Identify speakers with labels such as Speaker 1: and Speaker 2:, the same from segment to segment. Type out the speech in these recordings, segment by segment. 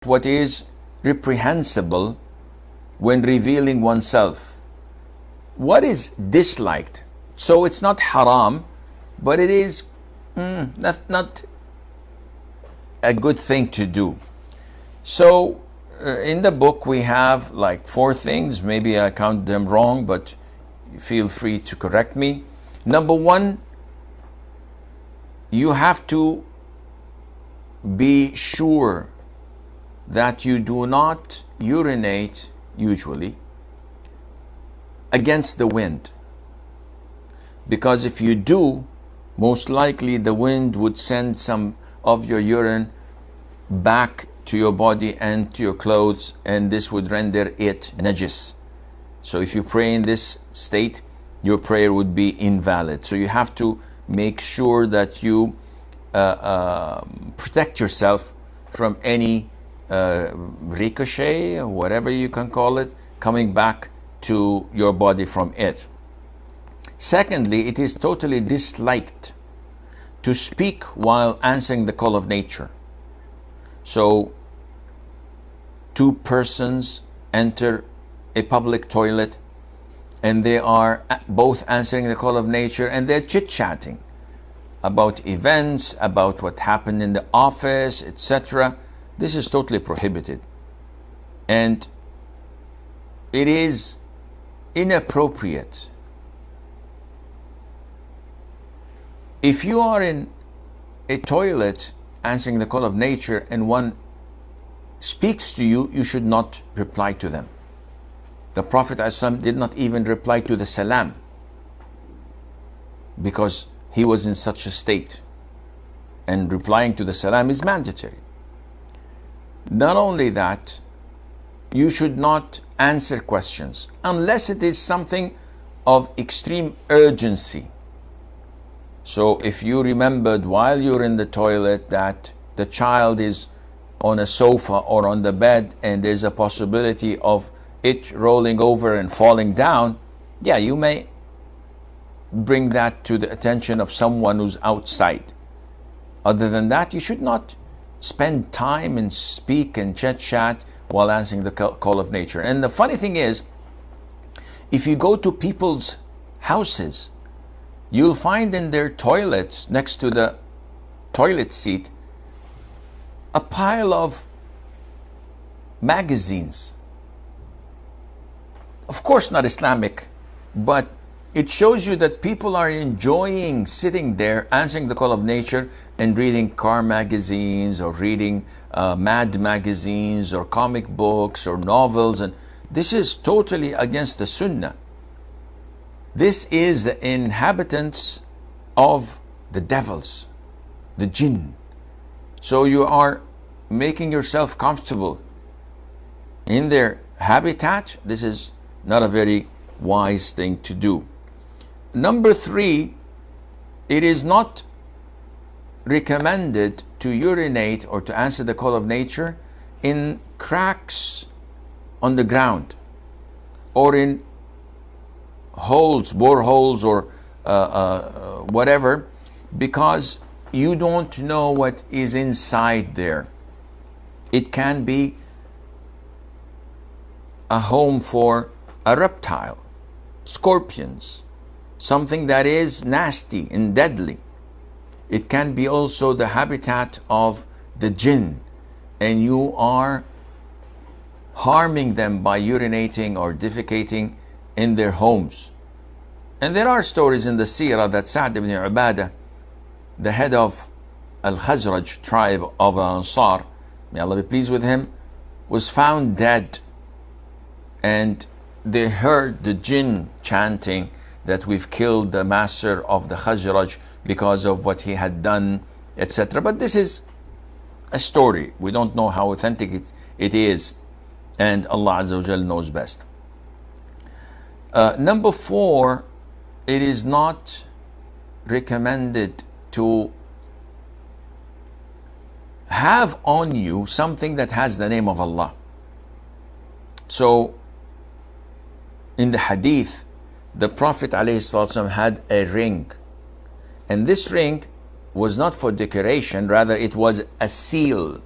Speaker 1: what is reprehensible when revealing oneself. What is disliked? So it's not haram, but it is not a good thing to do. So in the book we have like 4 things. Maybe I count them wrong, but feel free to correct me. Number 1, you have to be sure that you do not urinate, usually, against the wind. Because if you do, most likely the wind would send some of your urine back to your body and to your clothes, and this would render it najis. So if you pray in this state, your prayer would be invalid. So you have to make sure that you protect yourself from any ricochet, or whatever you can call it, coming back to your body from it. Secondly, it is totally disliked to speak while answering the call of nature. So 2 persons enter a public toilet and they are both answering the call of nature, and they're chit-chatting about events, about what happened in the office, etc. This is totally prohibited, and it is inappropriate. If you are in a toilet answering the call of nature and one speaks to you, you should not reply to them. The Prophet ﷺ did not even reply to the salam because he was in such a state, and replying to the salam is mandatory. Not only that, you should not answer questions unless it is something of extreme urgency. So if you remembered while you're in the toilet that the child is on a sofa or on the bed and there's a possibility of it rolling over and falling down, yeah, you may bring that to the attention of someone who's outside. Other than that, you should not spend time and speak and chat while answering the call of nature. And the funny thing is, if you go to people's houses, you'll find in their toilets, next to the toilet seat, a pile of magazines. Of course not Islamic, but it shows you that people are enjoying sitting there, answering the call of nature, and reading car magazines, or reading mad magazines, or comic books, or novels. And this is totally against the Sunnah. This is the inhabitants of the devils, the jinn. So you are making yourself comfortable in their habitat. This is not a very wise thing to do. Number 3, it is not recommended to urinate or to answer the call of nature in cracks on the ground, or in holes, boreholes, or whatever, because you don't know what is inside there. It can be a home for a reptile, scorpions, something that is nasty and deadly. It can be also the habitat of the jinn, and you are harming them by urinating or defecating in their homes. And there are stories in the seerah that Sa'd ibn Ubadah, the head of Al-Khazraj tribe of Ansar, may Allah be pleased with him, was found dead, and they heard the jinn chanting that we've killed the master of the Khazraj because of what he had done, etc. But this is a story. We don't know how authentic it is, and Allah Azza wa Jal knows best. Number 4, it is not recommended to have on you something that has the name of Allah. So in the hadith, the Prophet ﷺ had a ring, and this ring was not for decoration, rather it was a seal.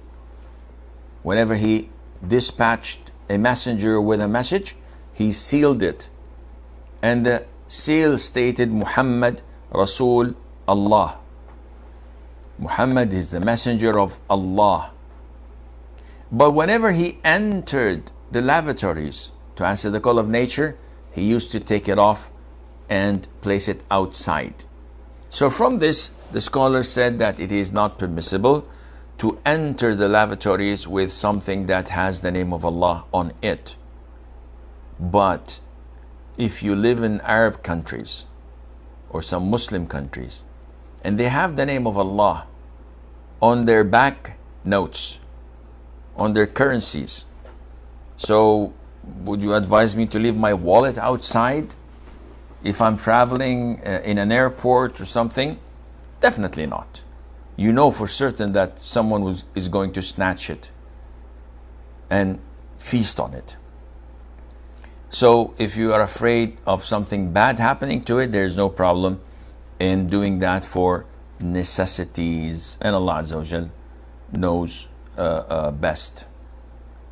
Speaker 1: whenever he dispatched a messenger with a message, he sealed it. And the seal stated Muhammad Rasul Allah. Muhammad is the messenger of Allah. But whenever he entered the lavatories to answer the call of nature, he used to take it off and place it outside. So from this, the scholars said that it is not permissible to enter the lavatories with something that has the name of Allah on it. But if you live in Arab countries or some Muslim countries and they have the name of Allah on their back notes, on their currencies, so would you advise me to leave my wallet outside if I'm traveling in an airport or something? Definitely not. You know for certain that someone is going to snatch it and feast on it. So if you are afraid of something bad happening to it, there's no problem in doing that for necessities, and Allah Azza wa Jal knows best.